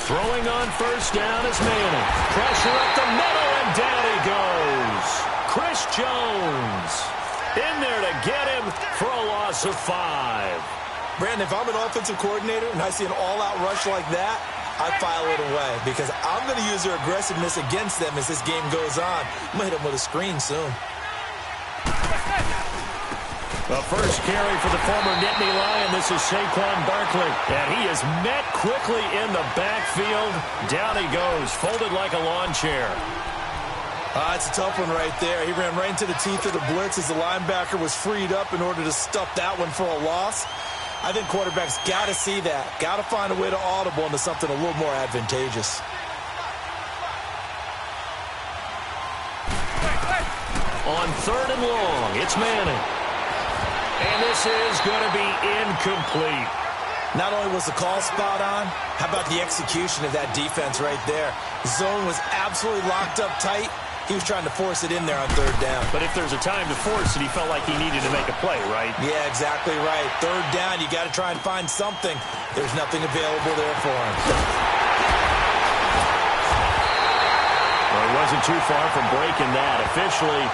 Throwing on first down is Manning. Pressure up the middle, and down he goes. Chris Jones in there to get him for a loss of 5. Brandon, if I'm an offensive coordinator and I see an all-out rush like that, I file it away because I'm going to use their aggressiveness against them as this game goes on. I'm going to hit them with a screen soon. The first carry for the former Nittany Lion. This is Saquon Barkley. And he is met quickly in the backfield. Down he goes, folded like a lawn chair. It's a tough one right there. He ran right into the teeth of the blitz as the linebacker was freed up in order to stuff that one for a loss. I think quarterbacks got to see that. Got to find a way to audible into something a little more advantageous. On 3rd and long, it's Manning. And this is going to be incomplete. Not only was the call spot on, how about the execution of that defense right there? The zone was absolutely locked up tight. He was trying to force it in there on 3rd down. But if there's a time to force it, he felt like he needed to make a play, right? Yeah, exactly right. 3rd down, you got to try and find something. There's nothing available there for him. Well, he wasn't too far from breaking that. Officially,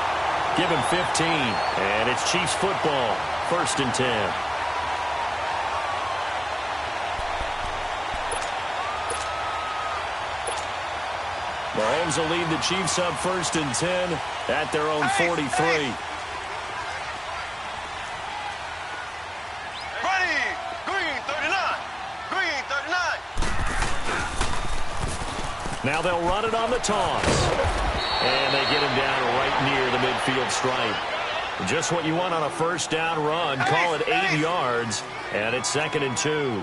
give him 15. And it's Chiefs football. 1st and 10. Mahomes will lead the Chiefs up 1st and 10 at their own 43. Ready, green 39, green 39. Now they'll run it on the toss. And they get him down right near the midfield stripe. Just what you want on a 1st down run. Call it 8 yards. And it's 2nd and 2.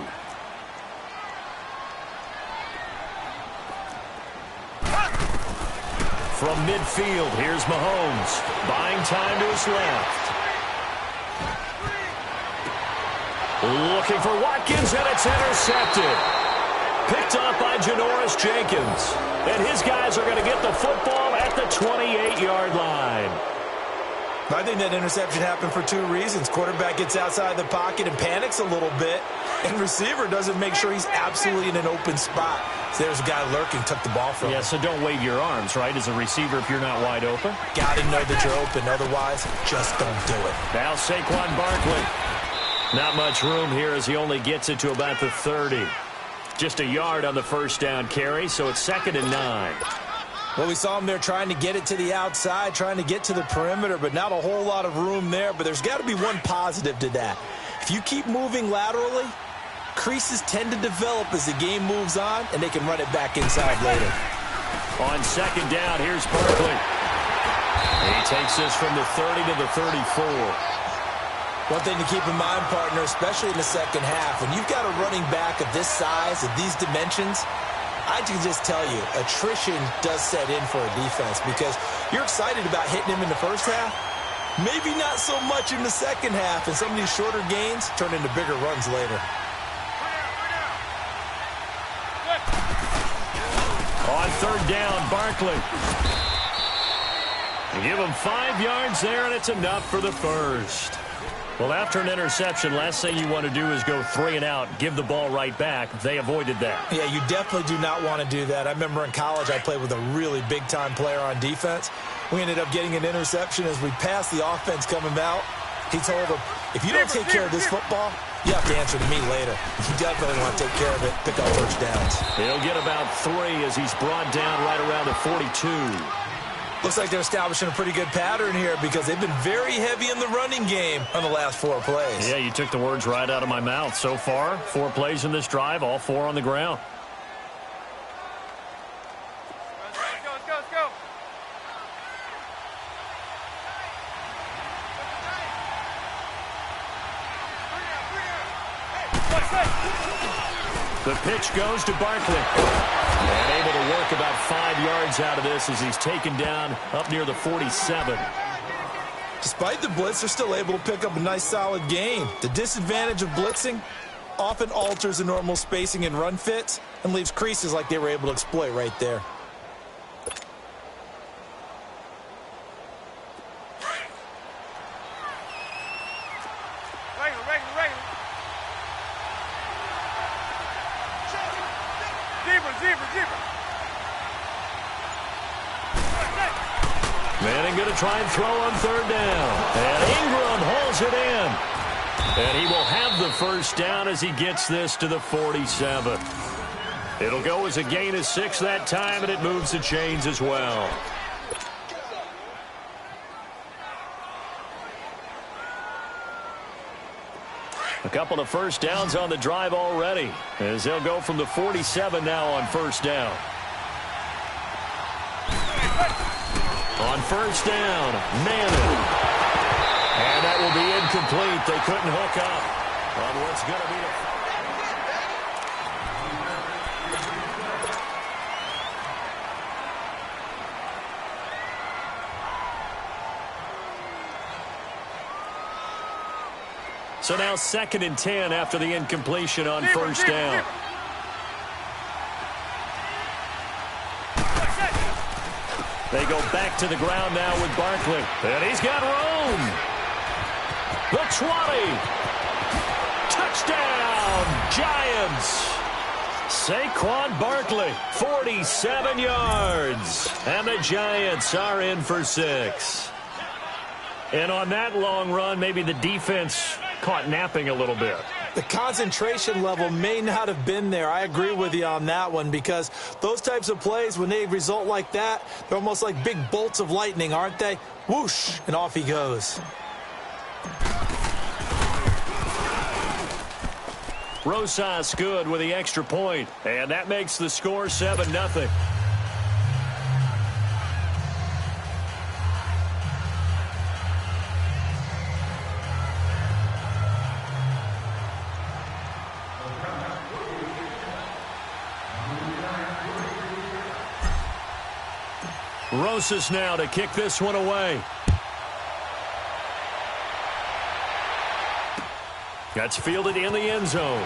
From midfield, here's Mahomes. Buying time to his left. Looking for Watkins, and it's intercepted. Picked off by Janoris Jenkins. And his guys are going to get the football at the 28-yard line. I think that interception happened for 2 reasons. Quarterback gets outside the pocket and panics a little bit, and receiver doesn't make sure he's absolutely in an open spot. So there's a guy lurking, took the ball from him. Yeah, so don't wave your arms, right, as a receiver if you're not wide open. Got to know that you're open. Otherwise, just don't do it. Now Saquon Barkley. Not much room here as he only gets it to about the 30. Just a yard on the 1st down carry, so it's 2nd and 9. Well, we saw him there trying to get it to the outside, trying to get to the perimeter, but not a whole lot of room there. But there's got to be one positive to that. If you keep moving laterally, creases tend to develop as the game moves on, and they can run it back inside later. On 2nd down, here's Barkley. He takes this from the 30 to the 34. One thing to keep in mind, partner, especially in the second half, when you've got a running back of this size, of these dimensions, I can just tell you, attrition does set in for a defense because you're excited about hitting him in the first half. Maybe not so much in the second half, and some of these shorter gains turn into bigger runs later. On 3rd down, Barkley. Give him 5 yards there, and it's enough for the first. Well, after an interception, last thing you want to do is go 3 and out, give the ball right back. They avoided that. Yeah, you definitely do not want to do that. I remember in college I played with a really big-time player on defense. We ended up getting an interception as we passed the offense coming out. He told him, if you don't take care of this football, you have to answer to me later. You definitely want to take care of it, pick up 1st downs. He'll get about 3 as he's brought down right around the 42. Looks like they're establishing a pretty good pattern here because they've been very heavy in the running game on the last 4 plays. Yeah, you took the words right out of my mouth. So far, 4 plays in this drive, all 4 on the ground. Let's go. The pitch goes to Barkley. And able to work about 5 yards out of this as he's taken down up near the 47. Despite the blitz, they're still able to pick up a nice solid gain. The disadvantage of blitzing often alters the normal spacing and run fits and leaves creases like they were able to exploit right there. Manning going to try and throw on third down. And Ingram hauls it in. And he will have the first down as he gets this to the 47. It'll go as a gain of 6 that time, and it moves the chains as well. A couple of first downs on the drive already, as they'll go from the 47 now on first down. On first down, Manning. And that will be incomplete. They couldn't hook up on what's going to be the... So now 2nd and 10 after the incompletion on first down. They go back to the ground now with Barkley. And he's got room. The 20. Touchdown, Giants. Saquon Barkley, 47 yards. And the Giants are in for 6. And on that long run, maybe the defense caught napping a little bit. The concentration level may not have been there. I agree with you on that one, because those types of plays, when they result like that, they're almost like big bolts of lightning, aren't they? Whoosh, and off he goes. Rosas good with the extra point, and that makes the score 7-0. Rosas now to kick this one away. That's fielded in the end zone.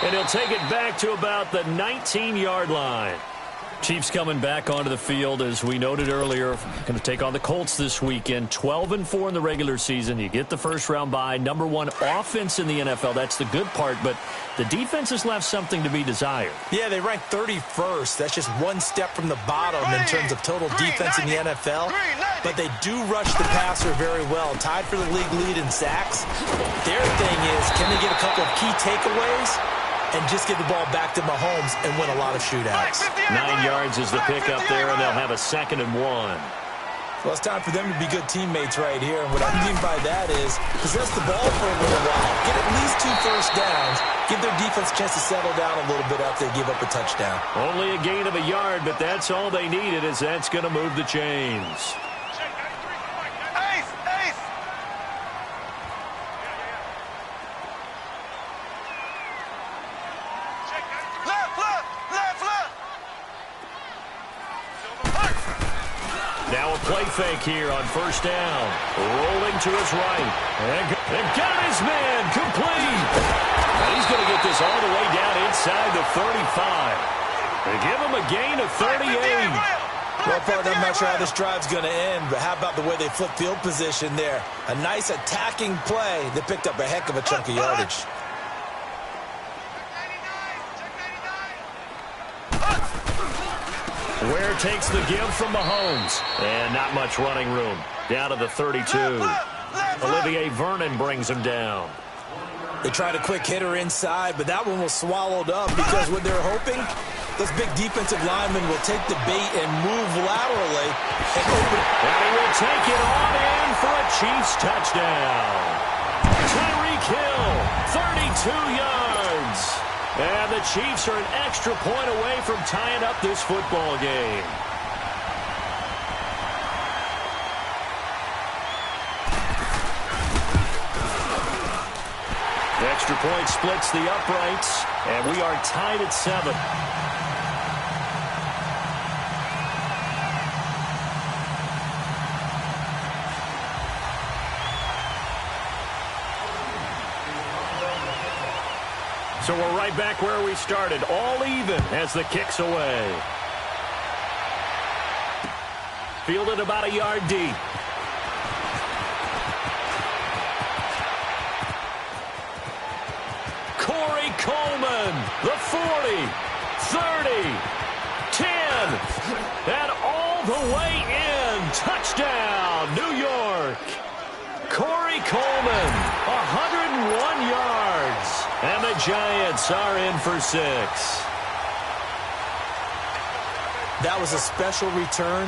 And he'll take it back to about the 19-yard line. Chiefs coming back onto the field, as we noted earlier, going to take on the Colts this weekend. 12-4 in the regular season. You get the first-round bye. #1 offense in the NFL. That's the good part, but the defense has left something to be desired. Yeah, they rank 31st. That's just one step from the bottom in terms of total defense in the NFL. But they do rush the passer very well. Tied for the league lead in sacks. Their thing is, can they get a couple of key takeaways and just get the ball back to Mahomes and win a lot of shootouts? 9 yards is the pickup there, and they'll have a 2nd and 1. Well, it's time for them to be good teammates right here. And what I mean by that is possess the ball for a little while. Get at least 2 first downs. Give their defense a chance to settle down a little bit after they give up a touchdown. Only a gain of a yard, but that's all they needed, as that's going to move the chains. Now a play fake here on first down. Rolling to his right. And got his man complete. And he's going to get this all the way down inside the 35. They give him a gain of 38. Well, partner, I'm not sure how this drive's going to end, but how about the way they flip field position there? A nice attacking play. They picked up a heck of a chunk of yardage. Ware takes the give from Mahomes. And not much running room. Down to the 32. Olivier Vernon brings him down. They tried a quick hitter inside, but that one was swallowed up because what they're hoping, those big defensive linemen will take the bait and move laterally. And he will take it on in for a Chiefs touchdown. Tyreek Hill, 32 yards. And the Chiefs are an extra point away from tying up this football game. The extra point splits the uprights, and we are tied at 7. So we're right back where we started, all even as the kick's away. Fielded about a yard deep. Corey Coleman. Touchdown, New York. Corey Coleman, 101 yards. And the Giants are in for 6. That was a special return,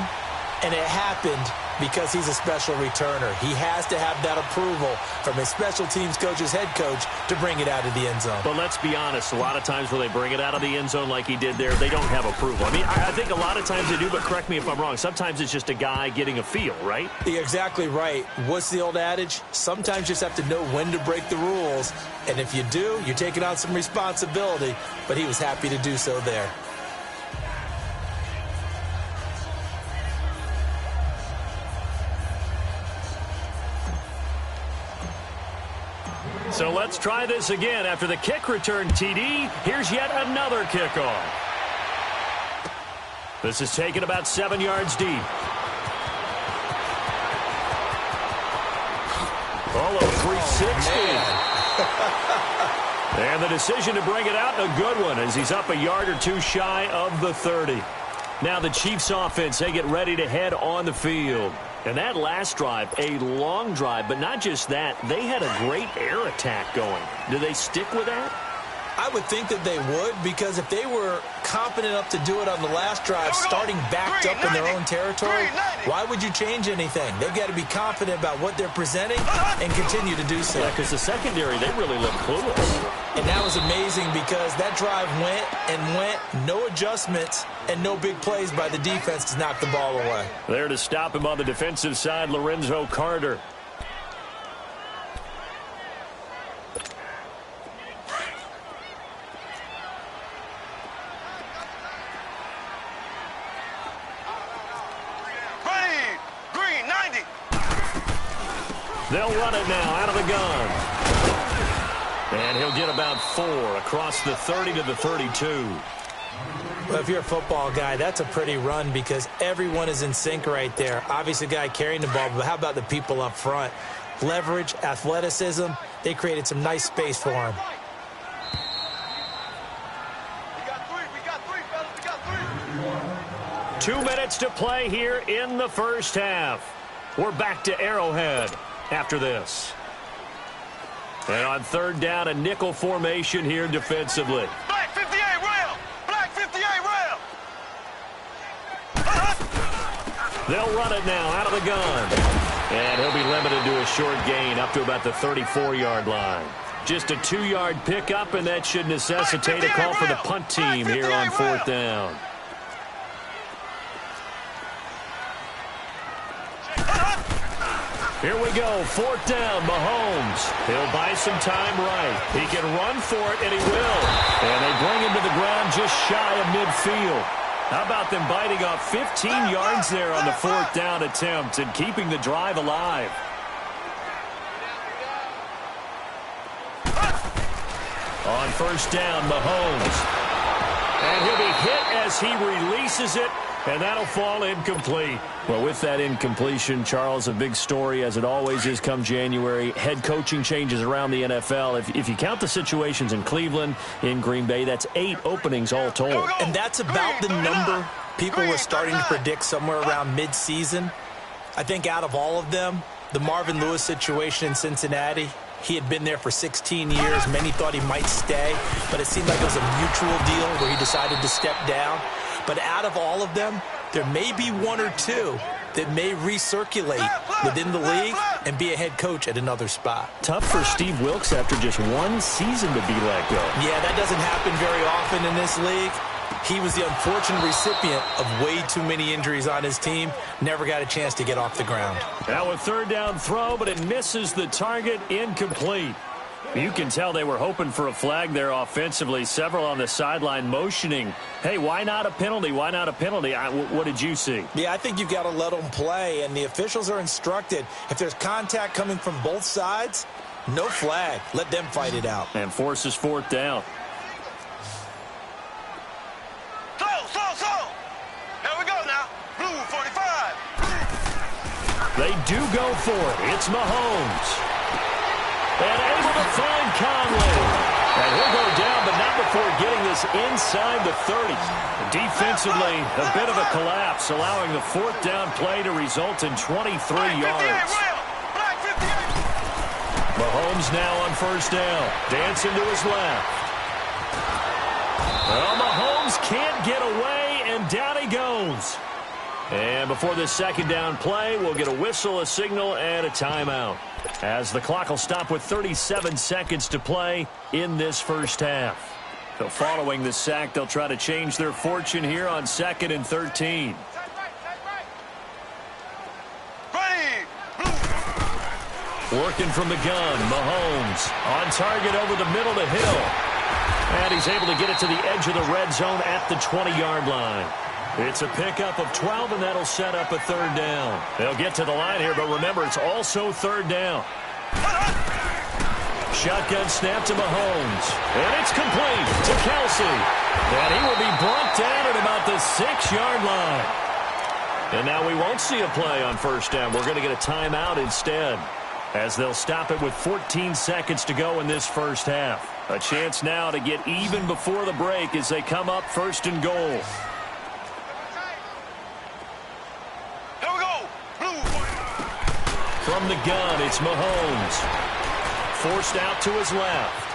and it happened because he's a special returner. He has to have that approval from his special teams coach's head coach to bring it out of the end zone. But let's be honest, a lot of times when they bring it out of the end zone like he did there, they don't have approval. I mean, I think a lot of times they do, but correct me if I'm wrong. Sometimes it's just a guy getting a feel, right? You're exactly right. What's the old adage? Sometimes you just have to know when to break the rules. And if you do, you're taking on some responsibility. But he was happy to do so there. So let's try this again. After the kick return TD, here's yet another kickoff. This is taken about 7 yards deep. Oh, 360. And the decision to bring it out, a good one, as he's up a yard or two shy of the 30. Now the Chiefs offense, they get ready to head on the field. And that last drive, a long drive, but not just that, they had a great air attack going. Do they stick with that? I would think that they would, because if they were confident enough to do it on the last drive, starting backed up in their own territory, why would you change anything? They've got to be confident about what they're presenting and continue to do so. Yeah, because the secondary, they really look clueless. And that was amazing because that drive went and went, no adjustments, and no big plays by the defense to knock the ball away. There to stop him on the defensive side, Lorenzo Carter. They'll run it now out of the gun. And he'll get about 4 across the 30 to the 32. Well, if you're a football guy, that's a pretty run because everyone is in sync right there. Obviously, the guy carrying the ball, but how about the people up front? Leverage, athleticism, they created some nice space for him. We got 3, fellas. We got 3. 2 minutes to play here in the first half. We're back to Arrowhead after this. And on third down, a nickel formation here defensively. Black 58 rail. Black 58 rail. They'll run it now out of the gun. And he'll be limited to a short gain up to about the 34-yard line. Just a 2-yard pickup, and that should necessitate a call for the punt team here on fourth down. Here we go, fourth down, Mahomes. He'll buy some time right. He can run for it, and he will. And they bring him to the ground just shy of midfield. How about them biting off 15 yards there on the fourth down attempt and keeping the drive alive? On first down, Mahomes. And he'll be hit as he releases it, and that'll fall incomplete. Well, with that incompletion, Charles, a big story, as it always is come January. Head coaching changes around the NFL. If you count the situations in Cleveland, in Green Bay, that's 8 openings all told. And that's about the number people were starting to predict somewhere around mid-season. I think out of all of them, the Marvin Lewis situation in Cincinnati, he had been there for 16 years. Many thought he might stay, but it seemed like it was a mutual deal where he decided to step down. But out of all of them, there may be 1 or 2 that may recirculate within the league and be a head coach at another spot. Tough for Steve Wilks after just 1 season to be let go. Yeah, that doesn't happen very often in this league. He was the unfortunate recipient of way too many injuries on his team. Never got a chance to get off the ground. Now a third down throw, but it misses the target, incomplete. You can tell they were hoping for a flag there offensively. Several on the sideline motioning. Hey, why not a penalty? Why not a penalty? What did you see? Yeah, I think you've got to let them play, and the officials are instructed. If there's contact coming from both sides, no flag. Let them fight it out. And forces fourth down. Slow. Here we go now. Blue 45. They do go for it. It's Mahomes. And able to find Conley. And he'll go down, but not before getting this inside the 30. Defensively, a bit of a collapse, allowing the fourth down play to result in 23 yards. Mahomes now on first down. Dancing to his left. Well, Mahomes can't get away, and down he goes. And before this second down play, we'll get a whistle, a signal, and a timeout, as the clock will stop with 37 seconds to play in this first half. So following the sack, they'll try to change their fortune here on 2nd and 13. Working from the gun, Mahomes on target over the middle to Hill. And he's able to get it to the edge of the red zone at the 20-yard line. It's a pickup of 12, and that'll set up a third down. They'll get to the line here, but remember, it's also third down. Shotgun snap to Mahomes. And it's complete to Kelsey. And he will be brought down at about the 6-yard line. And now we won't see a play on first down. We're going to get a timeout instead, as they'll stop it with 14 seconds to go in this first half. A chance now to get even before the break as they come up first and goal. From the gun, it's Mahomes. Forced out to his left.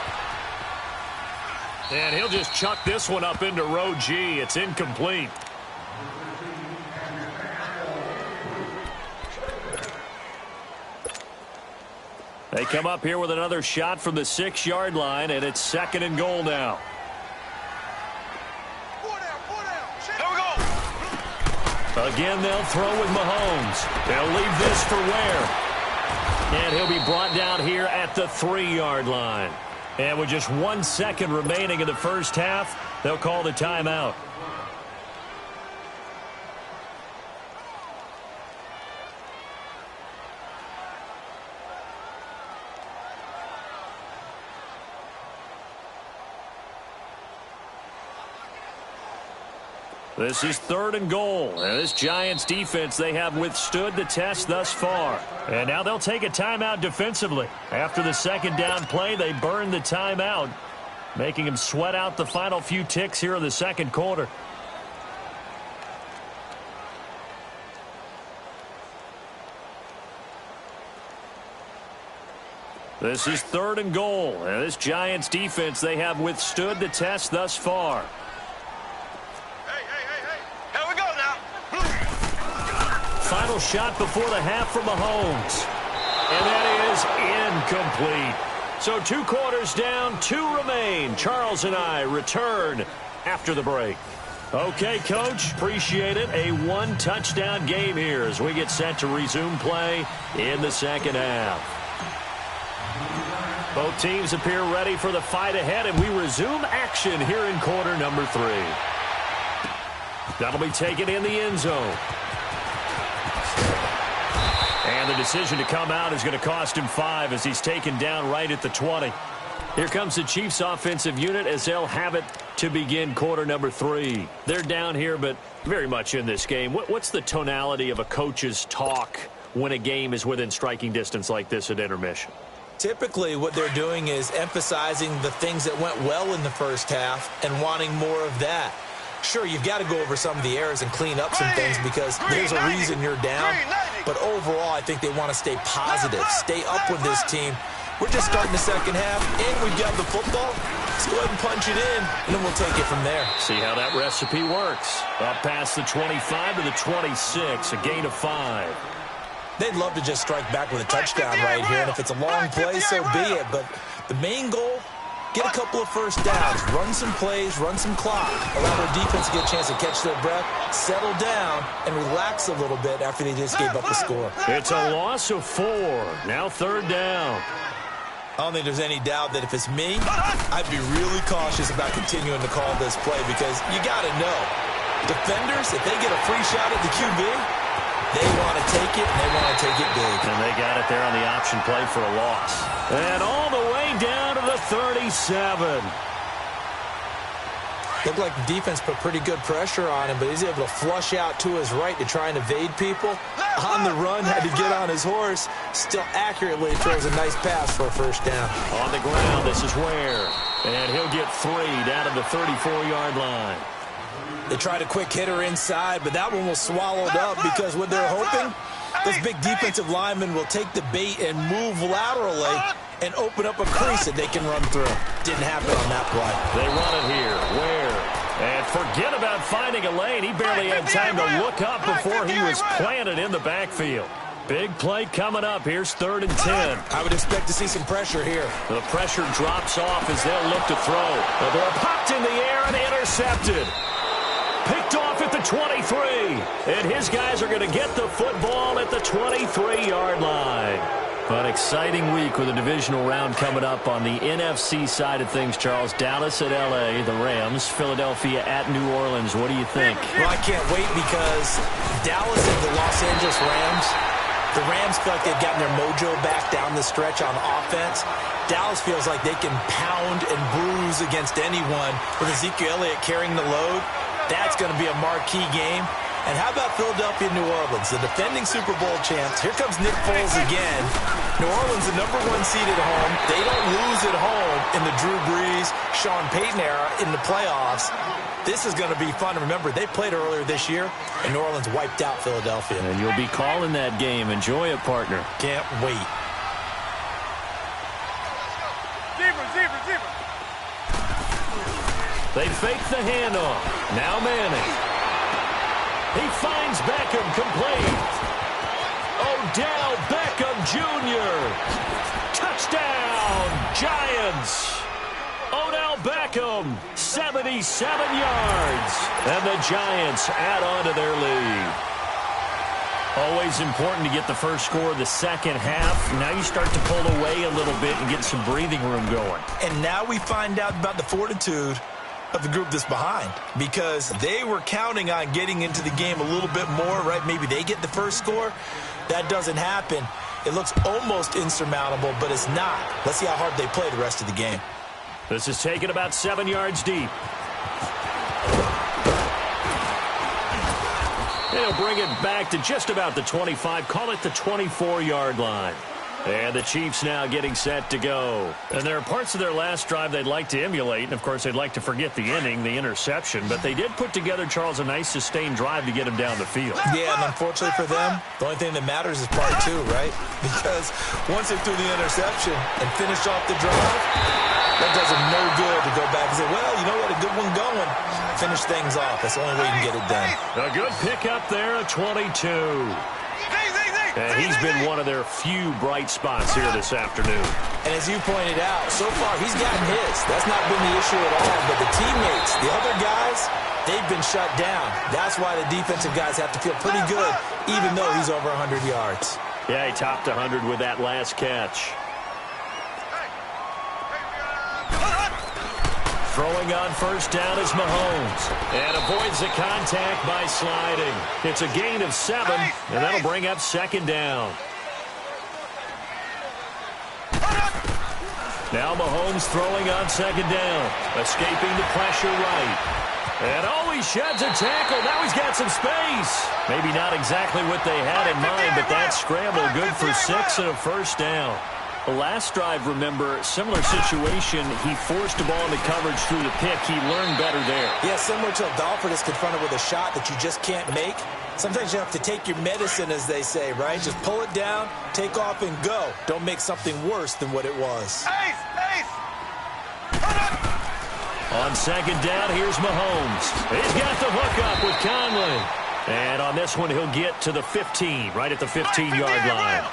And he'll just chuck this one up into row G. It's incomplete. They come up here with another shot from the 6-yard line, and it's 2nd and goal now. Again, they'll throw with Mahomes. They'll leave this for Ware. And he'll be brought down here at the 3-yard line. And with just 1 second remaining in the first half, they'll call the timeout. This is 3rd and goal. And this Giants defense, they have withstood the test thus far. And now they'll take a timeout defensively. After the second down play, they burn the timeout, making them sweat out the final few ticks here in the second quarter. This is 3rd and goal. And this Giants defense, they have withstood the test thus far. Final shot before the half from Mahomes. And that is incomplete. So 2 quarters down, 2 remain. Charles and I return after the break. Okay, Coach, appreciate it. A 1-touchdown game here as we get set to resume play in the second half. Both teams appear ready for the fight ahead, and we resume action here in quarter number 3. That'll be taken in the end zone. And the decision to come out is going to cost him 5 as he's taken down right at the 20. Here comes the Chiefs offensive unit as they'll have it to begin quarter number 3. They're down here, but very much in this game. What's the tonality of a coach's talk when a game is within striking distance like this at intermission? Typically, what they're doing is emphasizing the things that went well in the first half and wanting more of that. Sure, you've got to go over some of the errors and clean up some things because there's a reason you're down. But overall, I think they want to stay positive, stay up with this team. We're just starting the second half, and we've got the football. Let's go ahead and punch it in, and then we'll take it from there. See how that recipe works. Up past the 25 to the 26, a gain of 5. They'd love to just strike back with a touchdown right here, and if it's a long play, so be it. But the main goal, get a couple of first downs, run some plays, run some clock, allow their defense to get a chance to catch their breath, settle down, and relax a little bit after they just gave up the score. It's a loss of 4. Now 3rd down. I don't think there's any doubt that if it's me, I'd be really cautious about continuing to call this play because you got to know, defenders, if they get a free shot at the QB, they want to take it, and they want to take it big. And they got it there on the option play for a loss. And all the way down to the 37. Looked like the defense put pretty good pressure on him, but he's able to flush out to his right to try and evade people. On the run, had to get on his horse. Still accurately throws a nice pass for a first down. On the ground, this is Ware. And he'll get 3 down at the 34-yard line. They tried a quick hitter inside, but that one was swallowed up because what they're hoping, this big defensive lineman will take the bait and move laterally and open up a crease that they can run through. Didn't happen on that play. They run it here. Ware. And forget about finding a lane. He barely had time to look up before he was planted in the backfield. Big play coming up. Here's 3rd and 10. I would expect to see some pressure here. The pressure drops off as they'll look to throw. The ball popped in the air and intercepted. Picked off at the 23. And his guys are going to get the football at the 23-yard line. An exciting week with a divisional round coming up on the NFC side of things, Charles. Dallas at L.A., the Rams. Philadelphia at New Orleans. What do you think? Well, I can't wait because Dallas and the Los Angeles Rams, the Rams feel like they've gotten their mojo back down the stretch on offense. Dallas feels like they can pound and bruise against anyone with Ezekiel Elliott carrying the load. That's going to be a marquee game. And how about Philadelphia and New Orleans, the defending Super Bowl champs? Here comes Nick Foles again. New Orleans, the #1 seed at home. They don't lose at home in the Drew Brees, Sean Payton era in the playoffs. This is going to be fun. Remember, they played earlier this year, and New Orleans wiped out Philadelphia. And you'll be calling that game. Enjoy it, partner. Can't wait. Zebra. They fake the handoff. Now Manning. He finds Beckham complete. Odell Beckham Jr. Touchdown, Giants. Odell Beckham, 77 yards. And the Giants add on to their lead. Always important to get the first score of the second half. Now you start to pull away a little bit and get some breathing room going. And now we find out about the fortitude of the group that's behind, because they were counting on getting into the game a little bit more, right? Maybe they get the first score. That doesn't happen. It looks almost insurmountable, but it's not. Let's see how hard they play the rest of the game. This is taken about 7 yards deep. They'll bring it back to just about the 25. Call it the 24-yard line. And the Chiefs now getting set to go. And there are parts of their last drive they'd like to emulate. And, of course, they'd like to forget the inning, the interception. But they did put together, Charles, a nice sustained drive to get him down the field. Yeah, and unfortunately for them, the only thing that matters is part 2, right? Because once they threw the interception and finished off the drive, that does them no good to go back and say, well, you know what, a good one going. Finish things off. That's the only way you can get it done. A good pickup there at 22. And he's been one of their few bright spots here this afternoon. And as you pointed out, so far he's gotten his. That's not been the issue at all. But the teammates, the other guys, they've been shut down. That's why the defensive guys have to feel pretty good, even though he's over 100 yards. Yeah, he topped 100 with that last catch. Throwing on first down is Mahomes. And avoids the contact by sliding. It's a gain of 7, and that'll bring up second down. Now Mahomes throwing on second down. Escaping the pressure right. And he sheds a tackle. Now he's got some space. Maybe not exactly what they had in mind, but that scramble good for 6 and a first down. The last drive, remember, similar situation. He forced the ball into coverage through the pick. He learned better there. Yeah, similar to a golfer that's confronted with a shot that you just can't make. Sometimes you have to take your medicine, as they say, right? Just pull it down, take off, and go. Don't make something worse than what it was. On second down, here's Mahomes. He's got the hook up with Conley. And on this one, he'll get to the 15, right at the 15-yard line.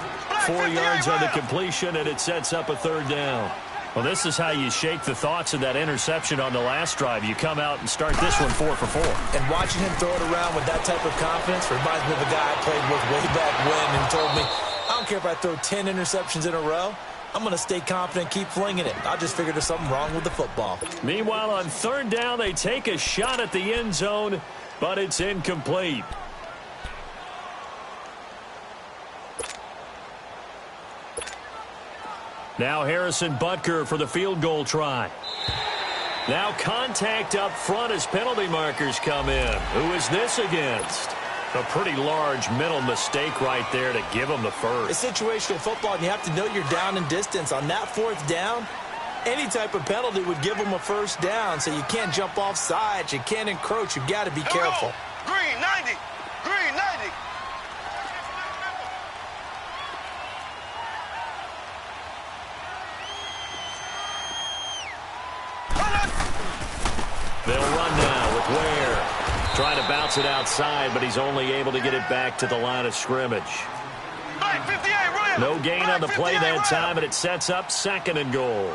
4 yards on the completion, and it sets up a third down. Well, this is how you shake the thoughts of that interception on the last drive. You come out and start this one 4 for 4. And watching him throw it around with that type of confidence reminds me of a guy I played with way back when and told me, I don't care if I throw 10 interceptions in a row. I'm going to stay confident, keep flinging it. I just figured there's something wrong with the football. Meanwhile, on third down, they take a shot at the end zone, but it's incomplete. Now Harrison Butker for the field goal try. Now contact up front as penalty markers come in. Who is this against? A pretty large mental mistake right there to give him the first. It's situational football, and you have to know you're down in distance. On that fourth down, any type of penalty would give them a first down, so you can't jump off sides. You can't encroach. You've got to be careful. Green, 90. Green, 90. They'll run now with Ware. Trying to bounce it outside, but he's only able to get it back to the line of scrimmage. No gain on the play that time, and it sets up 2nd and goal.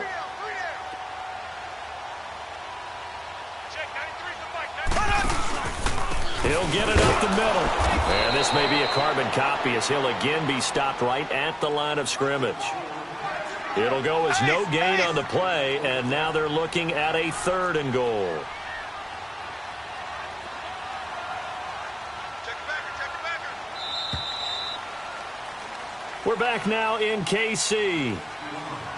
He'll get it up the middle. And this may be a carbon copy as he'll again be stopped right at the line of scrimmage. It'll go as no gain on the play, and now they're looking at a 3rd and goal. We're back now in KC.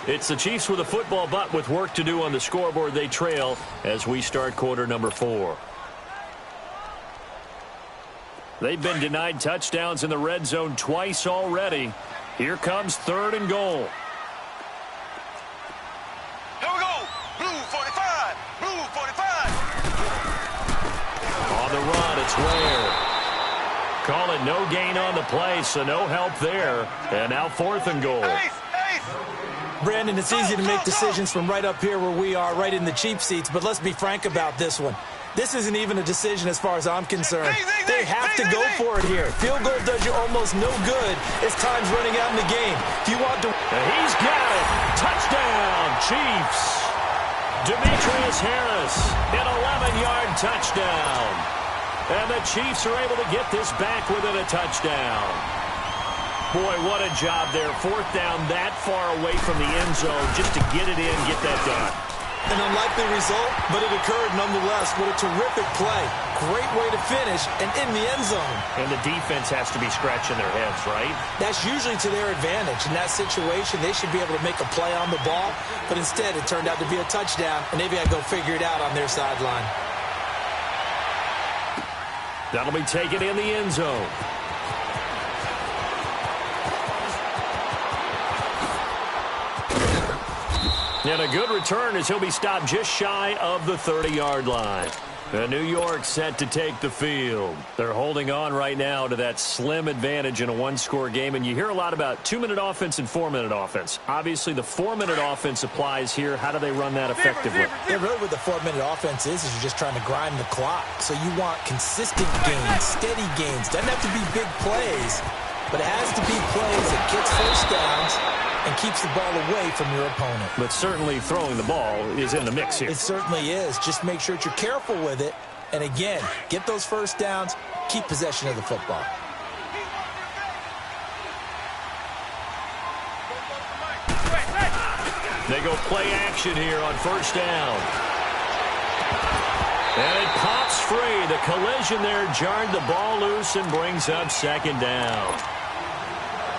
It's the Chiefs with a football, but with work to do on the scoreboard. They trail as we start quarter number 4. They've been denied touchdowns in the red zone twice already. Here comes 3rd and goal. Here we go. Blue 45. Blue 45. On the run, it's Ware. Call it no gain on the play, so no help there. And now 4th and goal. Brandon, it's easy to make decisions from right up here where we are, right in the cheap seats, but let's be frank about this one. This isn't even a decision as far as I'm concerned. They have to go for it here. Field goal does you almost no good as time's running out in the game. If you want to... And he's got it. Touchdown, Chiefs. Demetrius Harris, an 11-yard touchdown. And the Chiefs are able to get this back within a touchdown. Boy, what a job there. 4th down that far away from the end zone just to get it in, get that done. An unlikely result, but it occurred nonetheless. What a terrific play. Great way to finish and in the end zone. And the defense has to be scratching their heads, right? That's usually to their advantage. In that situation, they should be able to make a play on the ball, but instead it turned out to be a touchdown, and they've got to go figure it out on their sideline. That'll be taken in the end zone. And a good return as he'll be stopped just shy of the 30-yard line. And New York set to take the field. They're holding on right now to that slim advantage in a one-score game. And you hear a lot about 2-minute offense and 4-minute offense. Obviously, the 4-minute offense applies here. How do they run that effectively? Yeah, really what the 4-minute offense is you're just trying to grind the clock. So you want consistent gains, steady gains. Doesn't have to be big plays, but it has to be plays that gets first downs and keeps the ball away from your opponent. But certainly throwing the ball is in the mix here. It certainly is. Just make sure that you're careful with it. And again, get those first downs, keep possession of the football. They go play action here on 1st down. And it pops free. The collision there jarred the ball loose and brings up 2nd down.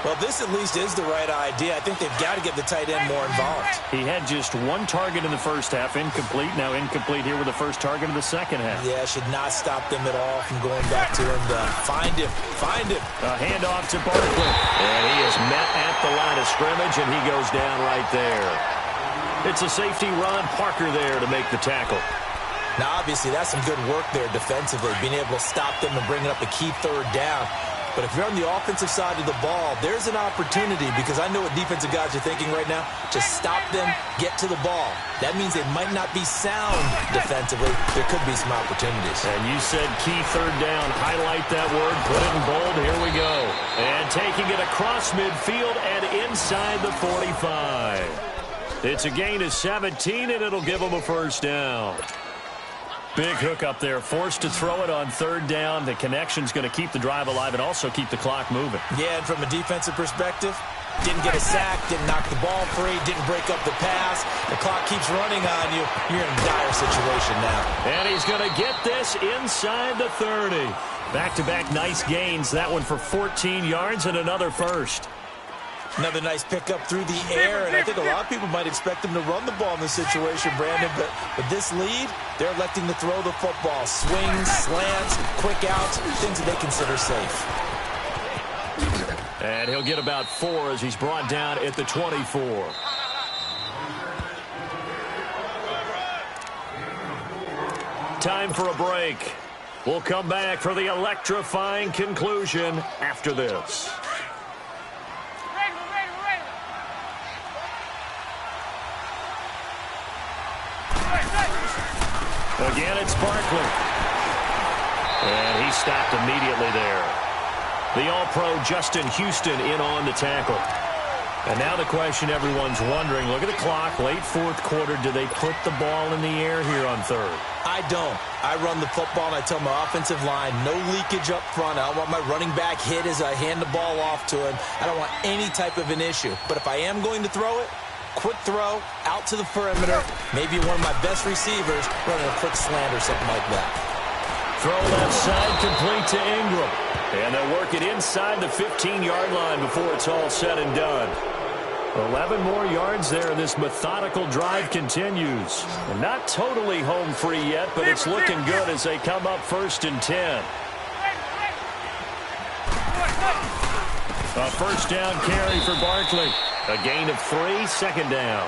Well, this at least is the right idea. I think they've got to get the tight end more involved. He had just 1 target in the first half, incomplete. Now incomplete here with the first target of the second half. Yeah, should not stop them at all from going back to him to find him. A handoff to Barkley. And he is met at the line of scrimmage, and he goes down right there. It's a safety, Ron Parker there to make the tackle. Now, obviously, that's some good work there defensively, being able to stop them and bringing up a key 3rd down. But if you're on the offensive side of the ball, there's an opportunity, because I know what defensive guys are thinking right now. Just stop them, get to the ball. That means they might not be sound defensively. There could be some opportunities. And you said key 3rd down. Highlight that word. Put it in bold. Here we go. And taking it across midfield and inside the 45. It's a gain of 17, and it'll give them a first down. Big hook up there, forced to throw it on 3rd down. The connection's going to keep the drive alive and also keep the clock moving. Yeah, and from a defensive perspective, didn't get a sack, didn't knock the ball free, didn't break up the pass. The clock keeps running on you. You're in a dire situation now. And he's going to get this inside the 30. Back-to-back nice gains. That one for 14 yards and another first. Another nice pickup through the air, and I think a lot of people might expect them to run the ball in this situation, Brandon, but with this lead, they're electing to throw the football. Swings, slants, quick outs, things that they consider safe. And he'll get about 4 as he's brought down at the 24. Time for a break. We'll come back for the electrifying conclusion after this. Again, it's Barkley. And he stopped immediately there. The All-Pro Justin Houston in on the tackle. And now the question everyone's wondering, look at the clock, late fourth quarter, do they put the ball in the air here on third? I don't. I run the football, and I tell my offensive line, no leakage up front. I don't want my running back hit as I hand the ball off to him. I don't want any type of an issue. But if I am going to throw it, quick throw, out to the perimeter, maybe one of my best receivers running a quick slant or something like that. Throw left side complete to Ingram. And they'll work it inside the 15-yard line before it's all said and done. 11 more yards there. This methodical drive continues. And not totally home free yet, but it's looking good as they come up 1st and 10. A first down carry for Barkley. A gain of 3, second down.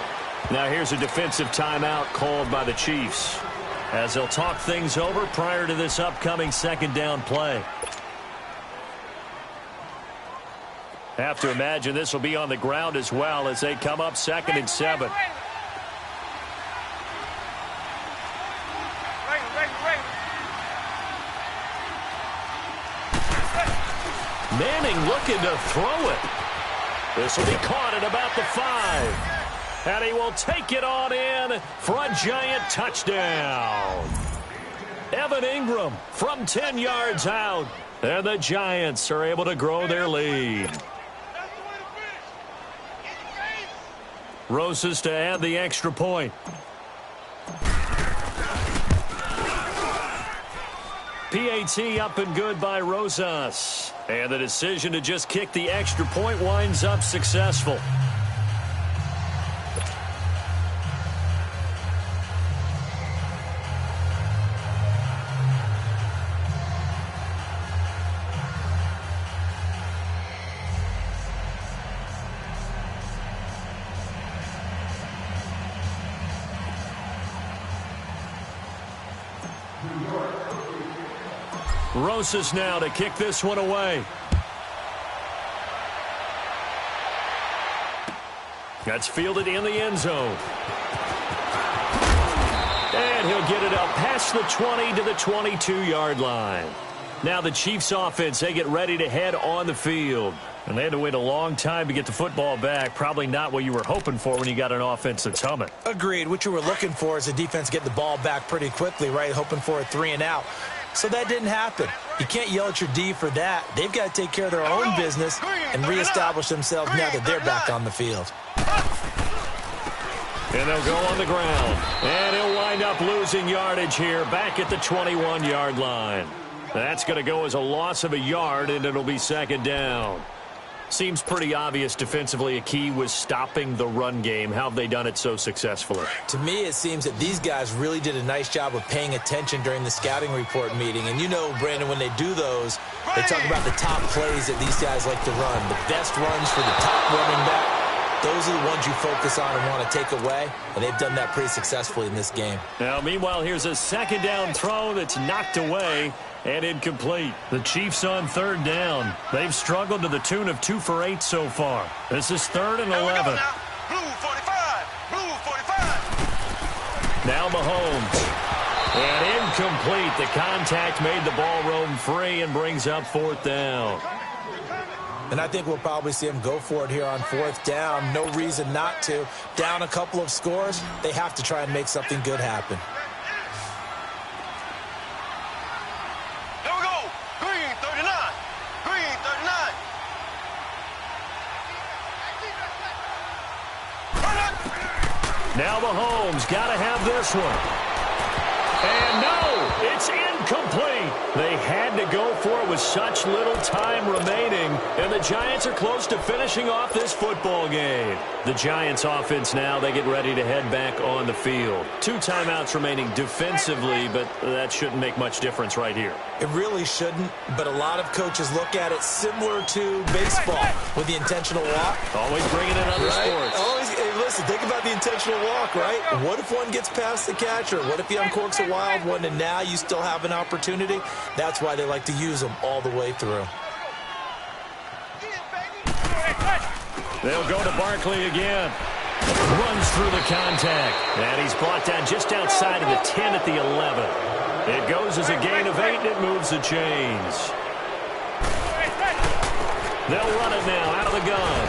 Now here's a defensive timeout called by the Chiefs as they'll talk things over prior to this upcoming second down play. Have to imagine this will be on the ground as well as they come up 2nd and 7. Manning looking to throw it. This will be caught at about the 5. And he will take it on in for a giant touchdown. Evan Ingram from 10 yards out. And the Giants are able to grow their lead. Rosas to add the extra point. PAT up and good by Rosas. And the decision to just kick the extra point winds up successful. Rosas now to kick this one away. That's fielded in the end zone. And he'll get it up past the 20 to the 22-yard line. Now the Chiefs offense, they get ready to head on the field. And they had to wait a long time to get the football back. Probably not what you were hoping for when you got an offense that's humming. Agreed. What you were looking for is the defense get the ball back pretty quickly, right? Hoping for a 3 and out. So that didn't happen. You can't yell at your D for that. They've got to take care of their own business and reestablish themselves now that they're back on the field. And they'll go on the ground. And he'll wind up losing yardage here back at the 21-yard line. That's going to go as a loss of a yard, and it'll be second down. Seems pretty obvious defensively a key was stopping the run game. How have they done it so successfully? To me, it seems that these guys really did a nice job of paying attention during the scouting report meeting. And you know, Brandon, when they do those, they talk about the top plays that these guys like to run. The best runs for the top running back. Those are the ones you focus on and want to take away, and they've done that pretty successfully in this game. Now, meanwhile, here's a second down throw that's knocked away and incomplete. The Chiefs on third down. They've struggled to the tune of 2 for 8 so far. This is 3rd and 11. Blue 45. Blue 45. Now Mahomes. And incomplete. The contact made the ball roam free and brings up 4th down. And I think we'll probably see them go for it here on 4th down. No reason not to. Down a couple of scores, they have to try and make something good happen. Here we go. Green 39. Green 39. Now Mahomes got to have this one. And no, it's incomplete. They had to go for it with such little time remaining, and the Giants are close to finishing off this football game. The Giants offense now, they get ready to head back on the field. 2 timeouts remaining defensively, but that shouldn't make much difference right here. It really shouldn't, but a lot of coaches look at it similar to baseball with the intentional walk. Always bringing it other sports. Always, hey, listen, think about the intentional walk, right? What if one gets past the catcher? What if he uncorks a wild one and now you still have an opportunity? That's why they like to use them all the way through. They'll go to Barkley again. Runs through the contact. And he's brought down just outside of the 10 at the 11. It goes as a gain of 8, and it moves the chains. They'll run it now out of the gun.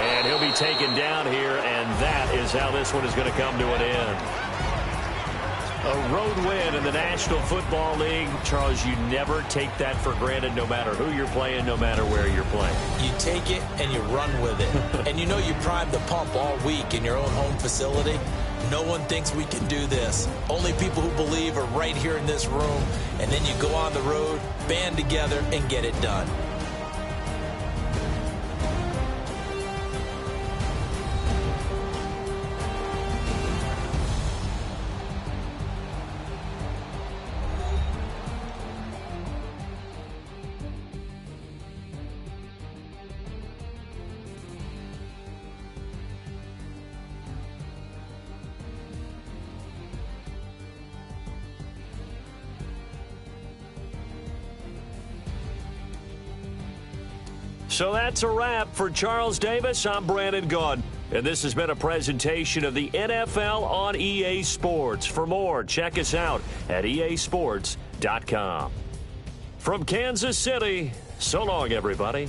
And he'll be taken down here, and that is how this one is going to come to an end. A road win in the National Football League. Charles, you never take that for granted, no matter who you're playing, no matter where you're playing. You take it and you run with it. And you know you primed the pump all week in your own home facility. No one thinks we can do this. Only people who believe are right here in this room. And then you go on the road, band together, and get it done. So that's a wrap for Charles Davis. I'm Brandon Gaudin, and this has been a presentation of the NFL on EA Sports. For more, check us out at easports.com. From Kansas City, so long, everybody.